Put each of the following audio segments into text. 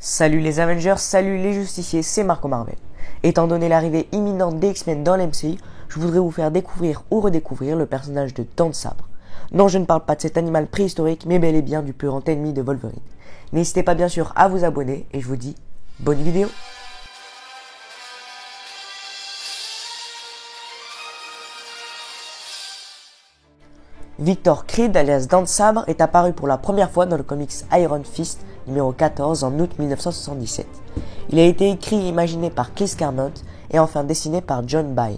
Salut les Avengers, salut les justiciers, c'est Marco Marvel. Étant donné l'arrivée imminente des X-Men dans l'MCU, je voudrais vous faire découvrir ou redécouvrir le personnage de Dent de Sabre. Non, je ne parle pas de cet animal préhistorique, mais bel et bien du plus grand ennemi de Wolverine. N'hésitez pas bien sûr à vous abonner, et je vous dis bonne vidéo. Victor Creed, alias Dent de Sabre, est apparu pour la première fois dans le comics Iron Fist numéro 14 en août 1977. Il a été écrit et imaginé par Chris Claremont et enfin dessiné par John Byrne.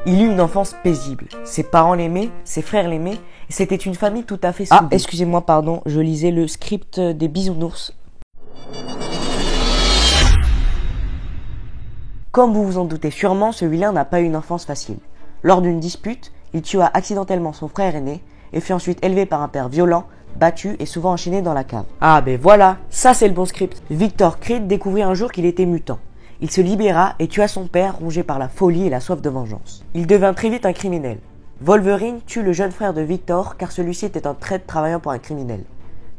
Il eut une enfance paisible. Ses parents l'aimaient, ses frères l'aimaient, et c'était une famille tout à fait soudée. Ah, excusez-moi, pardon, je lisais le script des Bisounours. Comme vous vous en doutez sûrement, ce vilain n'a pas eu une enfance facile. Lors d'une dispute, il tua accidentellement son frère aîné et fut ensuite élevé par un père violent, battu et souvent enchaîné dans la cave. Ah ben voilà, ça c'est le bon script. Victor Creed découvrit un jour qu'il était mutant. Il se libéra et tua son père rongé par la folie et la soif de vengeance. Il devint très vite un criminel. Wolverine tue le jeune frère de Victor car celui-ci était un traître travaillant pour un criminel.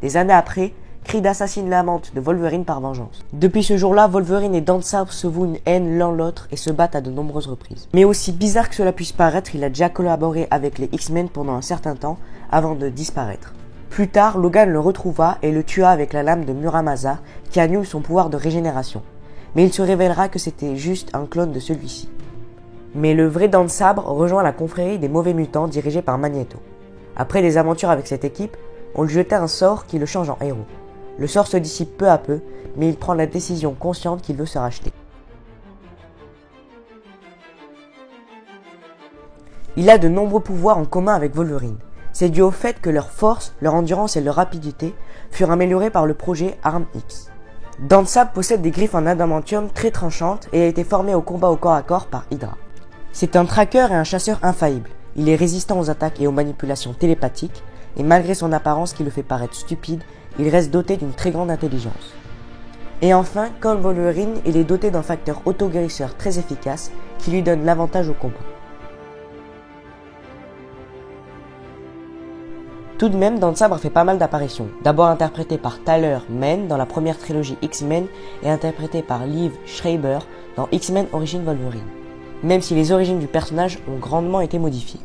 Des années après, Creed assassine l'amante de Wolverine par vengeance. Depuis ce jour-là, Wolverine et Dent de Sabre se vouent une haine l'un l'autre et se battent à de nombreuses reprises. Mais aussi bizarre que cela puisse paraître, il a déjà collaboré avec les X-Men pendant un certain temps avant de disparaître. Plus tard, Logan le retrouva et le tua avec la lame de Muramasa qui annule son pouvoir de régénération. Mais il se révélera que c'était juste un clone de celui-ci. Mais le vrai Dent de Sabre rejoint la confrérie des mauvais mutants dirigée par Magneto. Après des aventures avec cette équipe, on lui jeta un sort qui le change en héros. Le sort se dissipe peu à peu, mais il prend la décision consciente qu'il veut se racheter. Il a de nombreux pouvoirs en commun avec Wolverine. C'est dû au fait que leur force, leur endurance et leur rapidité furent améliorés par le projet Arm X. Dent de Sabre possède des griffes en adamantium très tranchantes et a été formé au combat au corps à corps par Hydra. C'est un traqueur et un chasseur infaillible. Il est résistant aux attaques et aux manipulations télépathiques, et malgré son apparence qui le fait paraître stupide, il reste doté d'une très grande intelligence. Et enfin, comme Wolverine, il est doté d'un facteur auto-guérisseur très efficace qui lui donne l'avantage au combat. Tout de même, Dent de Sabre a fait pas mal d'apparitions. D'abord interprété par Tyler Mane dans la première trilogie X-Men et interprété par Liev Schreiber dans X-Men Origins Wolverine. Même si les origines du personnage ont grandement été modifiées.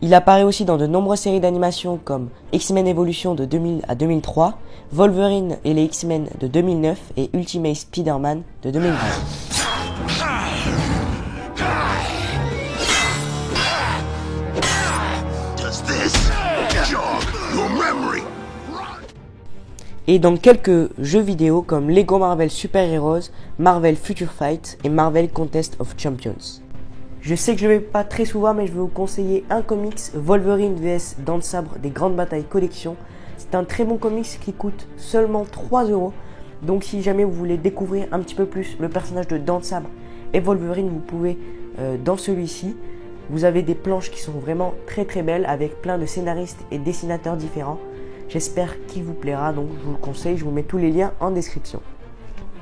Il apparaît aussi dans de nombreuses séries d'animation comme X-Men Evolution de 2000 à 2003, Wolverine et les X-Men de 2009 et Ultimate Spider-Man de 2010. Et dans quelques jeux vidéo comme Lego Marvel Super Heroes, Marvel Future Fight et Marvel Contest of Champions. Je sais que je ne le fais pas très souvent, mais je vais vous conseiller un comics Wolverine vs Dent de Sabre des grandes batailles collection. C'est un très bon comics qui coûte seulement 3 €. Donc si jamais vous voulez découvrir un petit peu plus le personnage de Dent de Sabre et Wolverine, vous pouvez dans celui-ci. Vous avez des planches qui sont vraiment très très belles avec plein de scénaristes et dessinateurs différents. J'espère qu'il vous plaira, donc je vous le conseille, je vous mets tous les liens en description.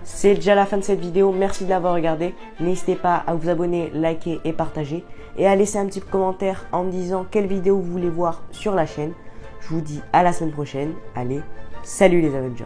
C'est déjà la fin de cette vidéo, merci de l'avoir regardée. N'hésitez pas à vous abonner, liker et partager. Et à laisser un petit commentaire en me disant quelle vidéo vous voulez voir sur la chaîne. Je vous dis à la semaine prochaine. Allez, salut les Avengers.